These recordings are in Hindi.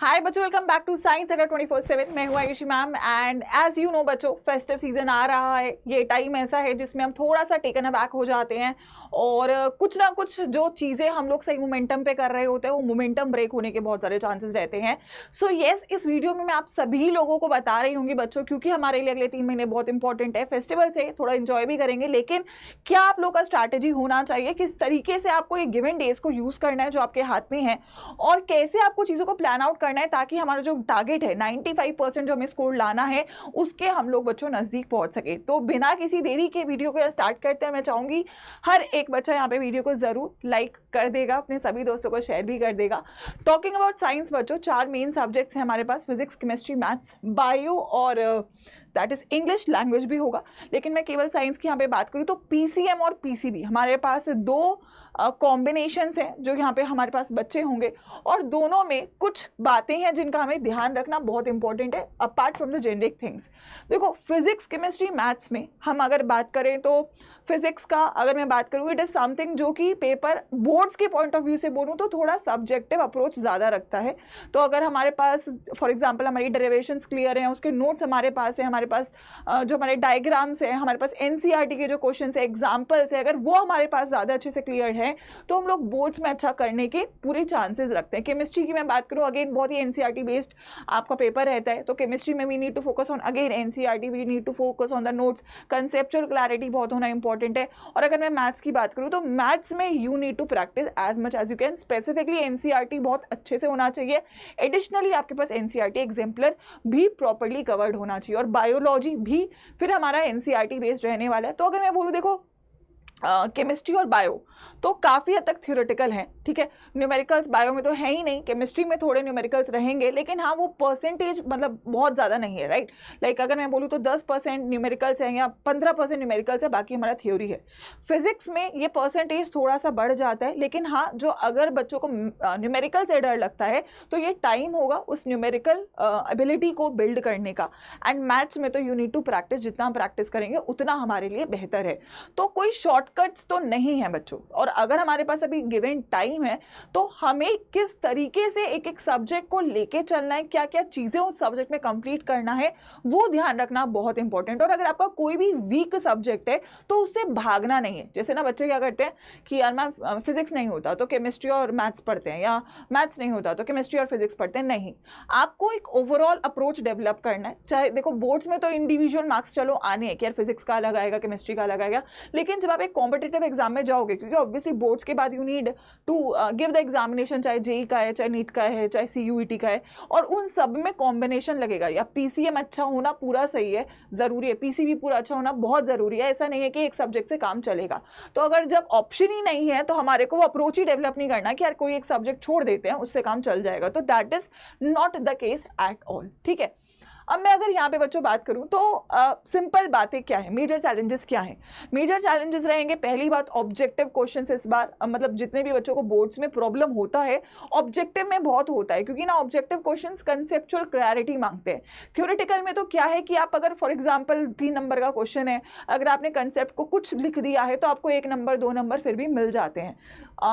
हाय बच्चों, वेलकम बैक टू साइंस अगर 24/7। मैं हूँ Ayushi ma'am and as you know बच्चों, फेस्टिव सीजन आ रहा है। ये टाइम ऐसा है जिसमें हम थोड़ा सा टेकन अबैक हो जाते हैं और कुछ ना कुछ जो चीज़ें हम लोग सही मोमेंटम पे कर रहे होते हैं वो मोमेंटम ब्रेक होने के बहुत सारे चांसेस रहते हैं। सो येस, इस वीडियो में मैं आप सभी लोगों को बता रही हूँ बच्चों, क्योंकि हमारे लिए अगले 3 महीने बहुत इंपॉर्टेंट है। फेस्टिवल से थोड़ा इंजॉय भी करेंगे, लेकिन क्या आप लोग का स्ट्रैटेजी होना चाहिए, किस तरीके से आपको ये गिवन डेज को यूज़ करना है जो आपके हाथ में है, और कैसे आपको चीज़ों को प्लान आउट करना है ताकि हमारा जो टारगेट है 95% जो हमें स्कोर लाना है उसके हम लोग बच्चों नजदीक पहुंच सके। तो बिना किसी देरी के वीडियो को स्टार्ट करते हैं। मैं चाहूंगी हर एक बच्चा यहाँ पे वीडियो को जरूर लाइक कर देगा, अपने सभी दोस्तों को शेयर भी कर देगा। टॉकिंग अबाउट साइंस बच्चों, 4 मेन सब्जेक्ट्स हैं हमारे पास, फिजिक्स, केमिस्ट्री, मैथ्स, बायो और दैट इज इंग्लिश लैंग्वेज भी होगा। लेकिन मैं केवल साइंस की यहाँ पे बात करूँ तो पीसीएम और पीसीबी हमारे पास 2 कॉम्बिनेशंस हैं जो यहाँ पे हमारे पास बच्चे होंगे, और दोनों में कुछ बातें हैं जिनका हमें ध्यान रखना बहुत इंपॉर्टेंट है apart from the generic things. देखो, फिजिक्स, केमिस्ट्री, मैथ्स में हम अगर बात करें तो फिजिक्स का अगर मैं बात करूँ, इट इज समथिंग जो कि पेपर बोर्ड्स के पॉइंट ऑफ व्यू से बोलूँ तो थोड़ा सब्जेक्टिव अप्रोच ज़्यादा रखता है। तो अगर हमारे पास फॉर एग्जाम्पल हमारी डेरिवेशंस क्लियर हैं, उसके नोट्स हमारे पास है, हमारे पास जो हमारे डायग्राम्स हैं, हमारे पास एनसीईआरटी के जो क्वेश्चन है, एग्जाम्पल्स है, अगर वो हमारे पास ज़्यादा अच्छे से क्लियर है तो हम लोग बोर्ड्स में अच्छा करने के पूरे चांसेस रखते हैं। केमिस्ट्री की मैं बात करूं, अगेन बहुत ही एनसीईआरटी बेस्ड आपका पेपर रहता है, तो केमिस्ट्री में we need to focus on again NCERT, we need to focus on the notes, conceptual clarity बहुत होना इंपॉर्टेंट है। और अगर मैं मैथ्स की बात करूं तो मैथ्स में you need to practice as much as you can, specifically NCERT बहुत अच्छे से होना चाहिए। एडिशनली आपके पास एनसीईआरटी एग्जाम्पलर भी प्रॉपर्ली कवर्ड होना चाहिए, और बायोलॉजी भी फिर हमारा एनसीईआरटी बेस्ड रहने वाला है। तो अगर मैं बोलूँ, देखो केमिस्ट्री और बायो तो काफ़ी हद तक थ्योरेटिकल हैं, ठीक है। न्यूमेरिकल्स बायो में तो है ही नहीं, केमिस्ट्री में थोड़े न्यूमेरिकल्स रहेंगे, लेकिन हाँ वो परसेंटेज मतलब बहुत ज़्यादा नहीं है, राइट। लाइक अगर मैं बोलूँ तो 10% न्यूमेरिकल्स हैं या 15% न्यूमेरिकल्स है, बाकी हमारा थ्योरी है। फिजिक्स में ये परसेंटेज थोड़ा सा बढ़ जाता है, लेकिन हाँ जो अगर बच्चों को न्यूमेरिकल से डर लगता है तो ये टाइम होगा उस न्यूमेरिकल एबिलिटी को बिल्ड करने का। एंड मैथ्स में तो यू नीड टू प्रैक्टिस, जितना हम प्रैक्टिस करेंगे उतना हमारे लिए बेहतर है। तो कोई शॉर्टकट्स तो नहीं है बच्चों, और अगर हमारे पास अभी गिवन टाइम है तो हमें किस तरीके से एक एक सब्जेक्ट को लेके चलना है, क्या क्या चीजें उस सब्जेक्ट में कंप्लीट करना है, वो ध्यान रखना बहुत इंपॉर्टेंट। और अगर आपका कोई भी वीक सब्जेक्ट है तो उससे भागना नहीं है। जैसे ना बच्चे क्या करते हैं कि यार मैं फिजिक्स नहीं होता तो केमिस्ट्री और मैथ्स पढ़ते हैं, या मैथ्स नहीं होता तो केमिस्ट्री और फिजिक्स पढ़ते हैं। नहीं, आपको एक ओवरऑल अप्रोच डेवलप करना है। चाहे देखो बोर्ड्स में तो इंडिविजुअल मार्क्स चलो आने हैं कि यार फिजिक्स का अलग आएगा, केमिस्ट्री का अलग आएगा, लेकिन जब आप एक कॉम्पिटिटिव एग्जाम में जाओगे, क्योंकि ऑब्वियसली बोर्ड्स के बाद you need to give the examination, चाहे जेई का है, चाहे नीट का है, चाहे सीयूईटी का है, और उन सब में कॉम्बिनेशन लगेगा। या पीसीएम अच्छा होना पूरा सही है, जरूरी है, पीसीबी पूरा अच्छा होना बहुत जरूरी है। ऐसा नहीं है कि एक सब्जेक्ट से काम चलेगा। तो अगर जब ऑप्शन ही नहीं है तो हमारे को वो अप्रोच ही डेवलप नहीं करना कि यार कोई एक सब्जेक्ट छोड़ देते हैं उससे काम चल जाएगा, तो that is not the case at all, ठीक है। अब मैं अगर यहाँ पे बच्चों बात करूँ तो सिंपल बातें क्या है, मेजर चैलेंजेस क्या है। मेजर चैलेंजेस रहेंगे, पहली बात ऑब्जेक्टिव क्वेश्चंस इस बार मतलब जितने भी बच्चों को बोर्ड्स में प्रॉब्लम होता है ऑब्जेक्टिव में बहुत होता है, क्योंकि ना ऑब्जेक्टिव क्वेश्चंस कंसेप्चुअल क्लैरिटी मांगते हैं। थ्योरेटिकल में तो क्या है कि आप अगर फॉर एग्जाम्पल 3 नंबर का क्वेश्चन है, अगर आपने कंसेप्ट को कुछ लिख दिया है तो आपको 1 नंबर 2 नंबर फिर भी मिल जाते हैं।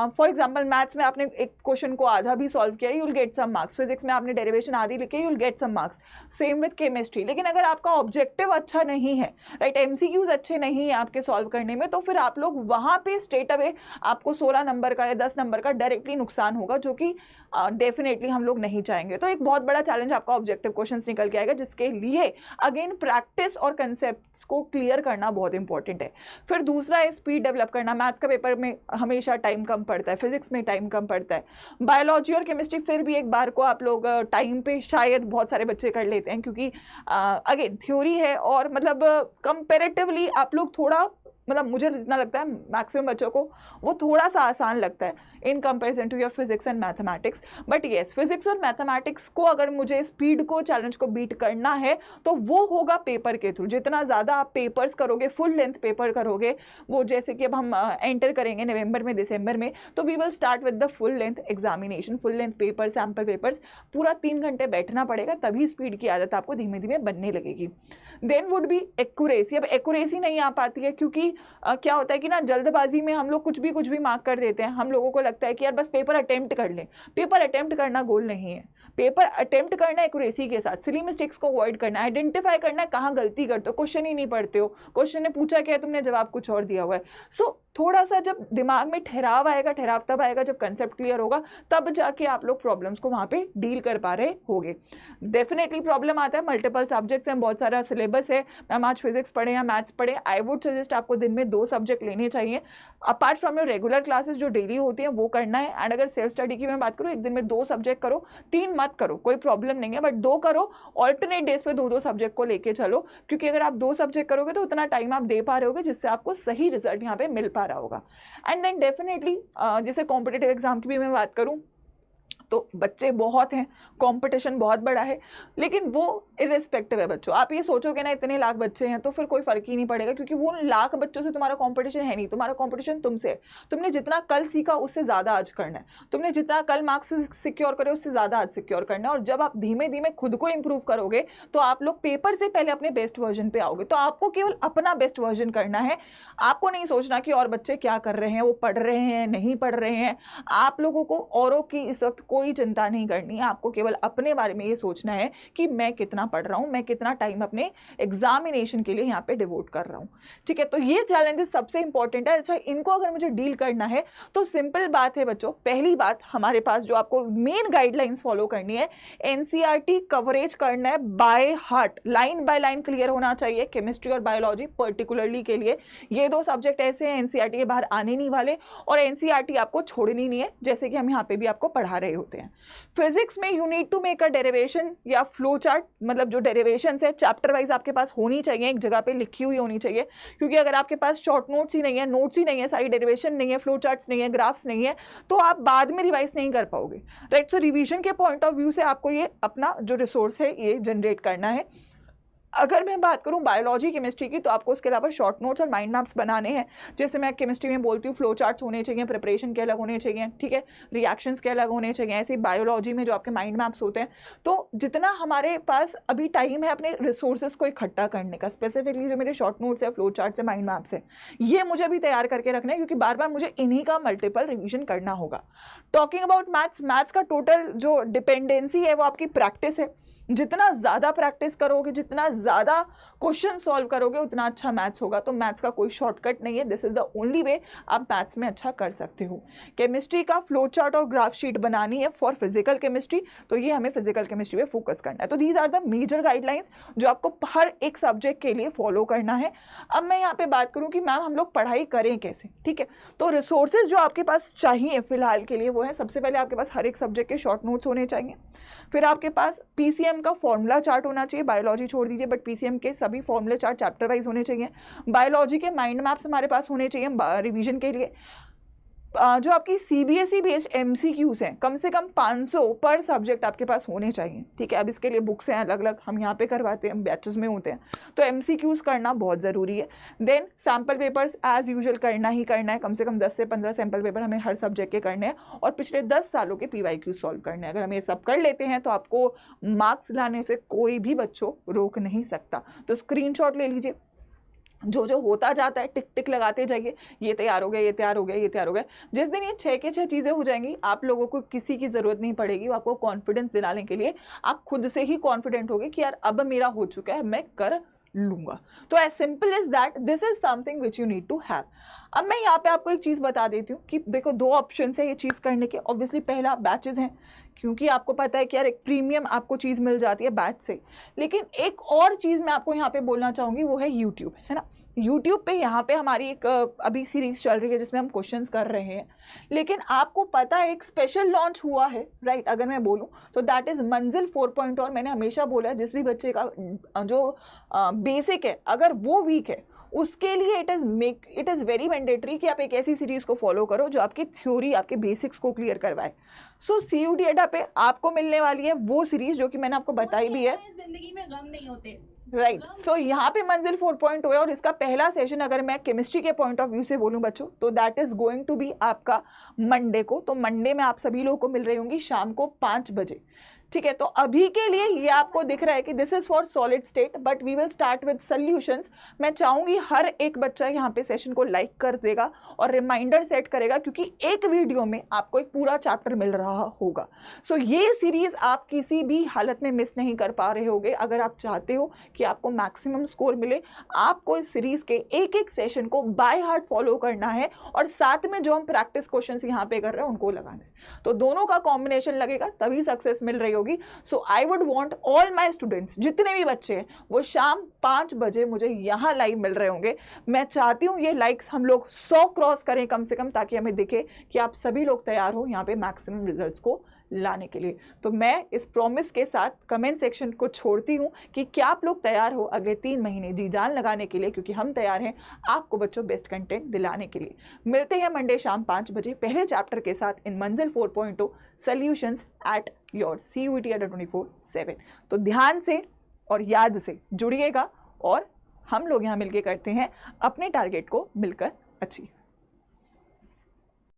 फॉर एग्जाम्पल मैथ्स में आपने एक क्वेश्चन को आधा भी सॉल्व किया, you will get some marks. Physics में आपने डेरिवेशन आधी लिखी, you will get some marks. Same with chemistry. लेकिन अगर आपका ऑब्जेक्टिव अच्छा नहीं है, राइट, एमसीक्यूज अच्छे नहीं है आपके सॉल्व करने में, तो फिर आप लोग वहां पे स्ट्रेट अवे आपको 16 नंबर का या 10 नंबर का डायरेक्टली नुकसान होगा, जो कि डेफिनेटली हम लोग नहीं चाहेंगे। तो एक बहुत बड़ा चैलेंज आपका ऑब्जेक्टिव क्वेश्चंस निकल के आएगा, जिसके लिए अगेन प्रैक्टिस और कंसेप्ट्स को क्लियर करना बहुत इंपॉर्टेंट है। फिर दूसरा है स्पीड डेवलप करना। मैथ्स का पेपर में हमेशा टाइम कम पड़ता है, फिजिक्स में टाइम कम पड़ता है, बायोलॉजी और केमिस्ट्री फिर भी एक बार को आप लोग टाइम पे शायद बहुत सारे बच्चे कर लेते हैं, क्योंकि अगेन थ्योरी है और मतलब कंपैरेटिवली आप लोग थोड़ा मतलब मुझे जितना लगता है मैक्सिमम बच्चों को वो थोड़ा सा आसान लगता है in comparison to your physics and mathematics. But yes, physics और मैथमेटिक्स को अगर मुझे स्पीड को चैलेंज को बीट करना है तो वो होगा पेपर के थ्रू। जितना ज़्यादा आप पेपर्स करोगे, फुल लेंथ पेपर करोगे, वो जैसे कि अब हम एंटर करेंगे नवंबर में दिसंबर में, तो we will start with the full length examination, full length paper, sample papers, पूरा 3 घंटे बैठना पड़ेगा, तभी स्पीड की आदत आपको धीमे धीमे बनने लगेगी। Then would be accuracy. अब एक्यूरेसी नहीं आ पाती है क्योंकि क्या होता है कि ना जल्दबाजी में हम लोग कुछ भी मार्क कर देते हैं। हम लोगों को लगता है कि यार बस पेपर अटेम्प्ट कर लें। पेपर अटेम्प्ट करना गोल नहीं है, पेपर अटेम्प्ट करना है एक्यूरेसी के साथ, सिली मिस्टेक्स को अवॉइड करना है, आइडेंटिफाई करना है कहाँ गलती करते हो, क्वेश्चन ही नहीं पढ़ते हो, क्वेश्चन ने पूछा क्या है तुमने जवाब कुछ और दिया हुआ है। सो थोड़ा सा जब दिमाग में ठहराव आएगा, ठहराव तब आएगा जब कंसेप्ट क्लियर होगा, तब जाके आप लोग प्रॉब्लम्स को वहाँ पे डील कर पा रहे होगे। डेफिनेटली प्रॉब्लम आता है, मल्टीपल सब्जेक्ट्स हैं, बहुत सारा सिलेबस है, मैम आज फिजिक्स पढ़े या मैथ्स पढ़े, आई वुड सजेस्ट आपको दिन में 2 सब्जेक्ट लेने चाहिए apart from your regular classes जो डेली होती हैं वो करना है। एंड अगर सेल्फ स्टडी की मैं बात करूँ, एक दिन में 2 सब्जेक्ट करो, 3 मत करो, कोई प्रॉब्लम नहीं है, बट 2 करो, ऑल्टरनेट डेज पे 2-2 सब्जेक्ट को लेके चलो, क्योंकि अगर आप 2 सब्जेक्ट करोगे तो उतना टाइम आप दे पा रहे होगे जिससे आपको सही रिजल्ट यहाँ पे मिल पा रहा होगा। एंड देन डेफिनेटली जैसे कॉम्पिटिटिव एग्जाम की भी मैं बात करूँ तो बच्चे बहुत हैं, कंपटीशन बहुत बड़ा है, लेकिन वो इर्रिस्पेक्टिव है बच्चों। आप ये सोचोगे ना इतने लाख बच्चे हैं तो फिर कोई फर्क ही नहीं पड़ेगा, क्योंकि वो लाख बच्चों से तुम्हारा कंपटीशन है नहीं, तुम्हारा कंपटीशन तुमसे है। तुमने जितना कल सीखा उससे ज़्यादा आज करना है, तुमने जितना कल मार्क्स सिक्योर करे उससे ज़्यादा आज सिक्योर करना है। और जब आप धीमे धीमे खुद को इंप्रूव करोगे तो आप लोग पेपर से पहले अपने बेस्ट वर्जन पे आओगे। तो आपको केवल अपना बेस्ट वर्जन करना है, आपको नहीं सोचना कि और बच्चे क्या कर रहे हैं, वो पढ़ रहे हैं नहीं पढ़ रहे हैं। आप लोगों को औरों की इस वक्त कोई चिंता नहीं करनी है, आपको केवल अपने बारे में ये सोचना है कि मैं कितना पढ़ रहा हूं, मैं कितना टाइम अपने एग्जामिनेशन के लिए यहाँ पे डिवोट कर रहा हूं। ठीक है, तो ये चैलेंजेस सबसे इंपॉर्टेंट है। अच्छा, इनको अगर मुझे डील करना है तो सिंपल बात है बच्चों, पहली बात हमारे पास जो आपको मेन गाइडलाइंस फॉलो करनी है, एनसीईआरटी कवरेज करना है by heart, line by line clear होना चाहिए। केमिस्ट्री और बायोलॉजी पर्टिकुलरली के लिए ये 2 सब्जेक्ट ऐसे हैं एनसीईआरटी के बाहर आने नहीं वाले, और एनसीईआरटी आपको छोड़नी नहीं है, जैसे कि हम यहाँ पे भी आपको पढ़ा रहे होते हैं। फिजिक्स में you need to make a derivation या फ्लो चार्ट, मतलब जो डेरिवेशंस है चैप्टर वाइज आपके पास होनी चाहिए, एक जगह पे लिखी हुई होनी चाहिए, क्योंकि अगर आपके पास शॉर्ट नोट्स ही नहीं है, नोट्स ही नहीं है, सारी डेरिवेशन नहीं है, फ्लो चार्ट्स नहीं है, ग्राफ्स नहीं है, तो आप बाद में रिवाइज नहीं कर पाओगे, राइट। सो रिवीजन के पॉइंट ऑफ व्यू से आपको ये अपना जो रिसोर्स है ये जनरेट करना है। अगर मैं बात करूं बायोलॉजी केमिस्ट्री की, तो आपको उसके अलावा शॉर्ट नोट्स और माइंड मैप्स बनाने हैं। जैसे मैं केमिस्ट्री में बोलती हूँ फ्लो चार्ट्स होने चाहिए, प्रिपरेशन के अलग होने चाहिए, ठीक है, रिएक्शंस के अलग होने चाहिए, ऐसे बायोलॉजी में जो आपके माइंड मैप्स होते हैं। तो जितना हमारे पास अभी टाइम है अपने रिसोर्सेज को इकट्ठा करने का, स्पेसिफिकली जो मेरे शॉर्ट नोट्स है, फ्लो चार्ट्स है, माइंड मैप्स है, ये मुझे अभी तैयार करके रखना है, क्योंकि बार बार मुझे इन्हीं का मल्टीपल रिविजन करना होगा। टॉकिंग अबाउट मैथ्स, मैथ्स का टोटल जो डिपेंडेंसी है वो आपकी प्रैक्टिस है। जितना ज़्यादा प्रैक्टिस करोगे, जितना ज़्यादा क्वेश्चन सॉल्व करोगे, उतना अच्छा मैथ्स होगा। तो मैथ्स का कोई शॉर्टकट नहीं है, this is the only way आप मैथ्स में अच्छा कर सकते हो। केमिस्ट्री का फ्लो चार्ट और ग्राफ शीट बनानी है फॉर फिजिकल केमिस्ट्री, तो ये हमें फिजिकल केमिस्ट्री पे फोकस करना है। तो these are the major guidelines जो आपको हर एक सब्जेक्ट के लिए फॉलो करना है। अब मैं यहाँ पे बात करूँ कि मैम हम लोग पढ़ाई करें कैसे, ठीक है। तो रिसोर्सेज जो आपके पास चाहिए फिलहाल के लिए वो है, सबसे पहले आपके पास हर एक सब्जेक्ट के शॉर्ट नोट्स होने चाहिए, फिर आपके पास पीसीएम का फॉर्मूला चार्ट होना चाहिए, बायोलॉजी छोड़ दीजिए, बट पीसीएम के सभी फॉर्मूला चार्ट चैप्टर वाइज होने चाहिए। बायोलॉजी के माइंड मैप्स हमारे पास होने चाहिए रिवीजन के लिए। जो आपकी सीबीएसई बेस्ड एमसीक्यूज हैं, कम से कम 500 पर सब्जेक्ट आपके पास होने चाहिए, ठीक है। अब इसके लिए बुक्स हैं अलग अलग, हम यहाँ पे करवाते हैं, बैचेस में होते हैं, तो एमसीक्यूज करना बहुत ज़रूरी है। Then sample papers as usual करना ही करना है, कम से कम 10 से 15 सैम्पल पेपर हमें हर सब्जेक्ट के करने हैं, और पिछले 10 सालों के पीवाईक्यू सॉल्व करने हैं। अगर हम ये सब कर लेते हैं तो आपको मार्क्स लाने से कोई भी बच्चों रोक नहीं सकता। तो स्क्रीनशॉट ले लीजिए, जो जो होता जाता है टिक टिक लगाते जाइए, ये तैयार हो गया, ये तैयार हो गया, ये तैयार हो गया। जिस दिन ये 6 के 6 चीज़ें हो जाएंगी, आप लोगों को किसी की ज़रूरत नहीं पड़ेगी, वो आपको कॉन्फिडेंस दिलाने के लिए आप खुद से ही कॉन्फिडेंट होगे कि यार अब मेरा हो चुका है, मैं कर लूंगा। तो as simple is that, this is something which you need to have. अब मैं यहाँ पे आपको एक चीज़ बता देती हूँ कि देखो 2 ऑप्शन है ये चीज़ करने के। ऑब्वियसली पहला बैचेज हैं, क्योंकि आपको पता है कि यार एक प्रीमियम आपको चीज़ मिल जाती है बैच से। लेकिन एक और चीज़ मैं आपको यहाँ पे बोलना चाहूँगी, वो है यूट्यूब, है ना। यूट्यूब पे यहाँ पे हमारी एक अभी सीरीज चल रही है जिसमें हम क्वेश्चंस कर रहे हैं, लेकिन आपको पता है एक स्पेशल लॉन्च हुआ है, राइट। अगर मैं बोलूँ तो दैट इज़ मंजिल 4.0। और मैंने हमेशा बोला है जिस भी बच्चे का जो बेसिक है अगर वो वीक है, उसके लिए इट इज़ वेरी मैंडेटरी कि आप एक ऐसी सीरीज़ को फॉलो करो जो आपकी थ्योरी, आपके बेसिक्स को क्लियर करवाए। सो CUET अड्डा पे आपको मिलने वाली है वो सीरीज़ जो कि मैंने आपको बताई भी है, जिंदगी में गम नहीं होते, राइट। सो यहाँ पे मंजिल 4.0 है, और इसका पहला सेशन अगर मैं केमिस्ट्री के पॉइंट ऑफ व्यू से बोलूँ बच्चों, तो that is going to be आपका मंडे को। तो मंडे में आप सभी लोगों को मिल रही होंगी शाम को 5 बजे, ठीक है, तो अभी के लिए ये आपको दिख रहा है कि this is for solid state, but we will start with solutions. मैं चाहूंगी हर एक बच्चा यहाँ पे सेशन को लाइक कर देगा और रिमाइंडर सेट करेगा, क्योंकि एक वीडियो में आपको एक पूरा चैप्टर मिल रहा होगा। सो ये सीरीज आप किसी भी हालत में मिस नहीं कर पा रहे होगे। अगर आप चाहते हो कि आपको मैक्सिमम स्कोर मिले, आपको इस सीरीज के एक एक सेशन को बाय हार्ट फॉलो करना है और साथ में जो हम प्रैक्टिस क्वेश्चंस यहाँ पे कर रहे हैं उनको लगाना है। तो दोनों का कॉम्बिनेशन लगेगा तभी सक्सेस मिल रही होगी। So I would want all my students, जितने भी बच्चे हैं वो शाम 5 बजे मुझे यहाँ लाइव मिल रहे होंगे। मैं चाहती हूँ ये लाइक्स हम लोग 100 क्रॉस करें कम से कम, ताकि हमें दिखे कि आप सभी लोग तैयार हो यहाँ पे मैक्सिमम रिजल्ट्स को लाने के लिए। तो मैं इस प्रॉमिस के साथ कमेंट सेक्शन को छोड़ती हूँ कि क्या आप लोग तैयार हो अगले 3 महीने जी जान लगाने के लिए, क्योंकि हम तैयार हैं आपको बच्चों बेस्ट कंटेंट दिलाने के लिए। मिलते हैं मंडे शाम 5 बजे पहले चैप्टर के साथ इन मंजिल 4.0 solutions at your CUET Adda 24/7। तो ध्यान से और याद से जुड़िएगा और हम लोग यहाँ मिलके करते हैं अपने टारगेट को मिलकर अचीव।